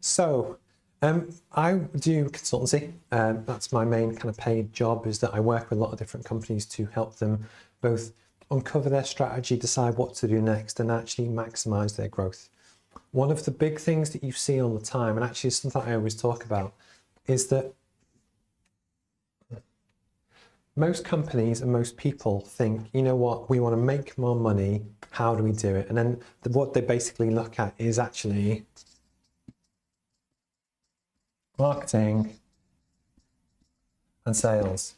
So, I do consultancy. That's my main kind of paid job, is that I work with a lot of different companies to help them both uncover their strategy, decide what to do next, and actually maximize their growth. One of the big things that you see all the time, and actually it's something I always talk about, is that most companies and most people think, you know what, we want to make more money, how do we do it? And then what they basically look at is actually marketing and sales.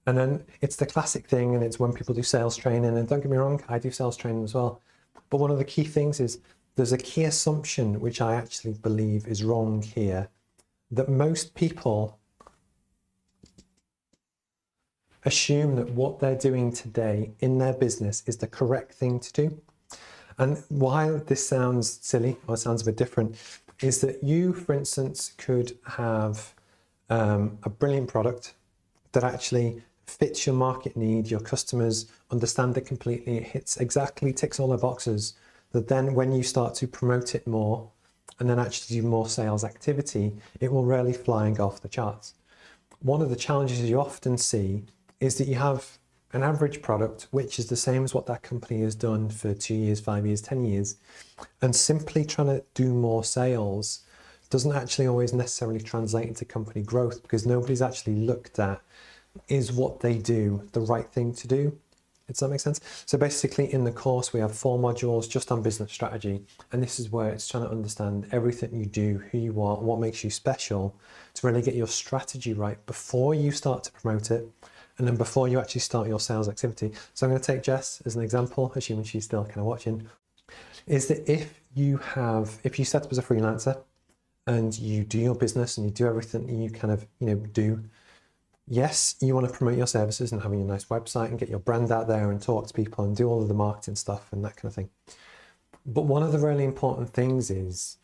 And then it's the classic thing, and it's when people do sales training, and don't get me wrong, I do sales training as well. But one of the key things is there's a key assumption, which I actually believe is wrong here, that most people assume that what they're doing today in their business is the correct thing to do. And while this sounds silly or sounds a bit different, is that you, for instance, could have a brilliant product that actually fits your market need, your customers understand it completely, it ticks all their boxes, that then when you start to promote it more and then actually do more sales activity, it will really flying off the charts. One of the challenges you often see is that you have an average product which is the same as what that company has done for 2 years, 5 years, 10 years, and simply trying to do more sales doesn't actually always necessarily translate into company growth, because nobody's actually looked at, is what they do the right thing to do? Does that make sense? So basically in the course we have 4 modules just on business strategy, and this is where it's trying to understand everything you do, who you are, what makes you special, to really get your strategy right before you start to promote it, and then before you actually start your sales activity. So I'm going to take Jess as an example, assuming she's still kind of watching, is that if you set up as a freelancer and you do your business and you do everything you kind of, do, yes, you want to promote your services and having a nice website and get your brand out there and talk to people and do all of the marketing stuff and that kind of thing. But one of the really important things is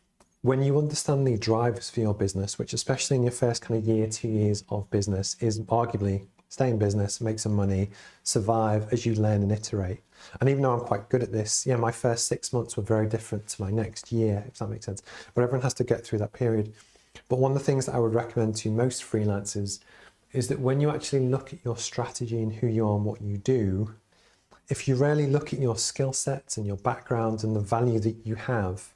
when you understand the drivers for your business, which especially in your first kind of year, 2 years of business, is arguably stay in business, make some money, survive as you learn and iterate. And even though I'm quite good at this, my first 6 months were very different to my next year, if that makes sense. But everyone has to get through that period. But one of the things that I would recommend to most freelancers is that when you actually look at your strategy and who you are and what you do, if you really look at your skill sets and your background and the value that you have,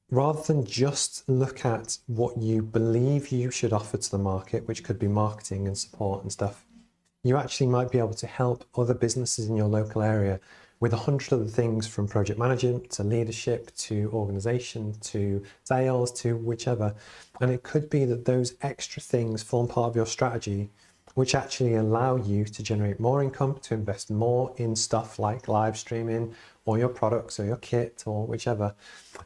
rather than just look at what you believe you should offer to the market, which could be marketing and support and stuff, you actually might be able to help other businesses in your local area with 100 other things, from project management to leadership to organization to sales to whichever. And it could be that those extra things form part of your strategy, which actually allow you to generate more income, to invest more in stuff like live streaming or your products or your kit or whichever.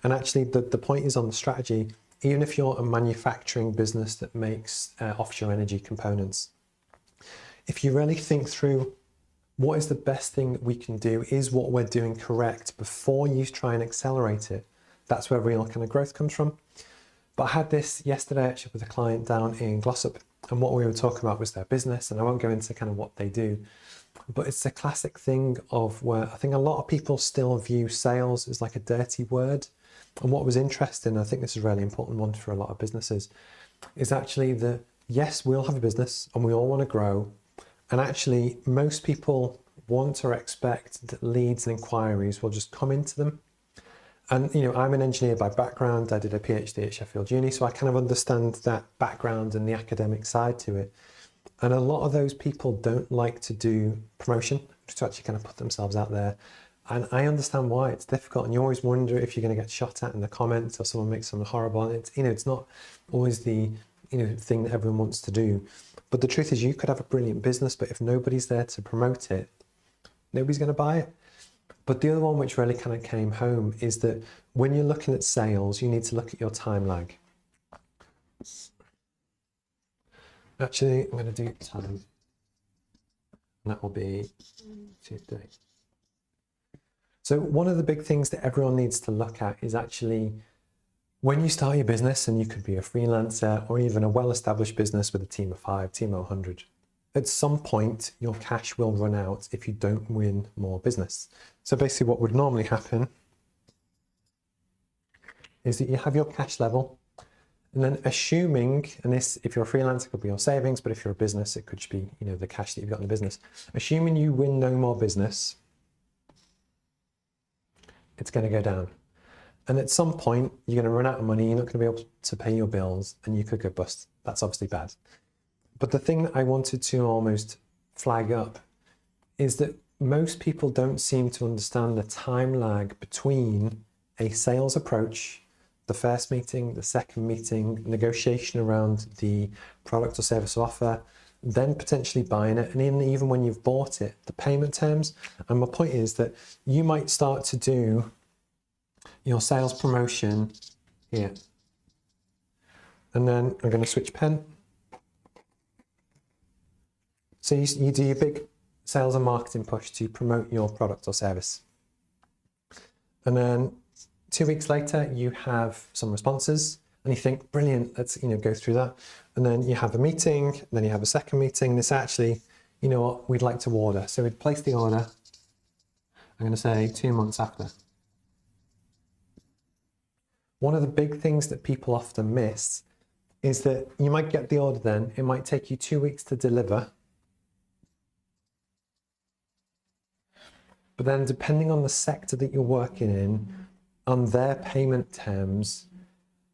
And actually the point is on the strategy, even if you're a manufacturing business that makes offshore energy components, if you really think through what is the best thing that we can do, is what we're doing correct before you try and accelerate it, that's where real kind of growth comes from. But I had this yesterday actually with a client down in Glossop, and what we were talking about was their business, and I won't go into kind of what they do, but it's a classic thing of where I think a lot of people still view sales as like a dirty word. And what was interesting, I think this is a really important one for a lot of businesses, is actually that yes, we all have a business and we all want to grow. And actually most people want or expect that leads and inquiries will just come into them. And I'm an engineer by background. I did a PhD at Sheffield Uni, so I kind of understand that background and the academic side to it. And a lot of those people don't like to do promotion, to actually kind of put themselves out there. And I understand why it's difficult. And you always wonder if you're going to get shot at in the comments or someone makes something horrible. And it's not always the thing that everyone wants to do. But the truth is, you could have a brilliant business, but if nobody's there to promote it, nobody's going to buy it. But the other one which really kind of came home is that when you're looking at sales, you need to look at your time lag. Actually, I'm going to do time. And that will be today. So one of the big things that everyone needs to look at is actually when you start your business, and you could be a freelancer or even a well-established business with a team of 5, team of 100, at some point your cash will run out if you don't win more business. So basically what would normally happen is that you have your cash level, And then assuming, and this, if you're a freelancer, it could be your savings, but if you're a business, it could be, the cash that you've got in the business. Assuming you win no more business, it's going to go down. And at some point, you're going to run out of money, you're not going to be able to pay your bills, and you could go bust. That's obviously bad. But the thing that I wanted to almost flag up is that most people don't seem to understand the time lag between a sales approach, the first meeting, the second meeting, negotiation around the product or service offer, then potentially buying it. And even when you've bought it, the payment terms. And my point is that you might start to do your sales promotion here. And then I'm going to switch pen. So you do your big sales and marketing push to promote your product or service. And then 2 weeks later, you have some responses and you think, brilliant, let's go through that. And then you have a meeting, and then you have a second meeting. This actually, what, we'd like to order. So we'd place the order, I'm going to say 2 months after. One of the big things that people often miss is that you might get the order then, it might take you 2 weeks to deliver. But then depending on the sector that you're working in, on their payment terms,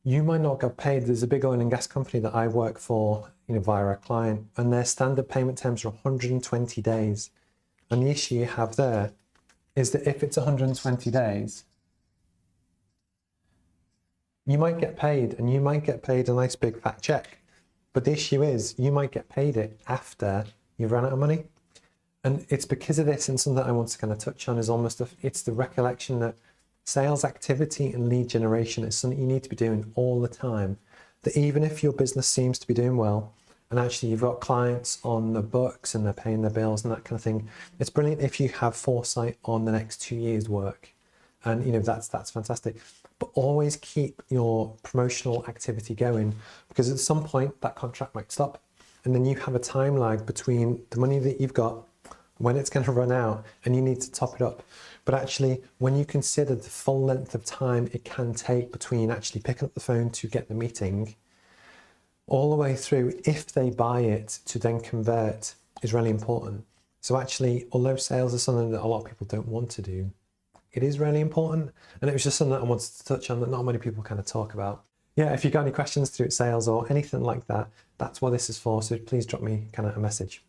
you might not get paid. There's a big oil and gas company that I work for, via a client, and their standard payment terms are 120 days. And the issue you have there is that if it's 120 days, you might get paid, and you might get paid a nice big fat check. But the issue is you might get paid it after you've run out of money. And it's because of this, and something that I want to kind of touch on is it's the recollection that sales activity and lead generation is something you need to be doing all the time. That even if your business seems to be doing well, and actually you've got clients on the books and they're paying their bills and that kind of thing, it's brilliant if you have foresight on the next 2 years' work. And that's fantastic. But always keep your promotional activity going, because at some point that contract might stop, and then you have a time lag between the money that you've got, when it's going to run out, and you need to top it up. But actually, when you consider the full length of time it can take between actually picking up the phone to get the meeting, all the way through, if they buy it, to then convert, is really important. So actually, although sales is something that a lot of people don't want to do, it is really important. And it was just something that I wanted to touch on that not many people kind of talk about. Yeah, if you've got any questions through sales or anything like that, that's what this is for. So please drop me kind of a message.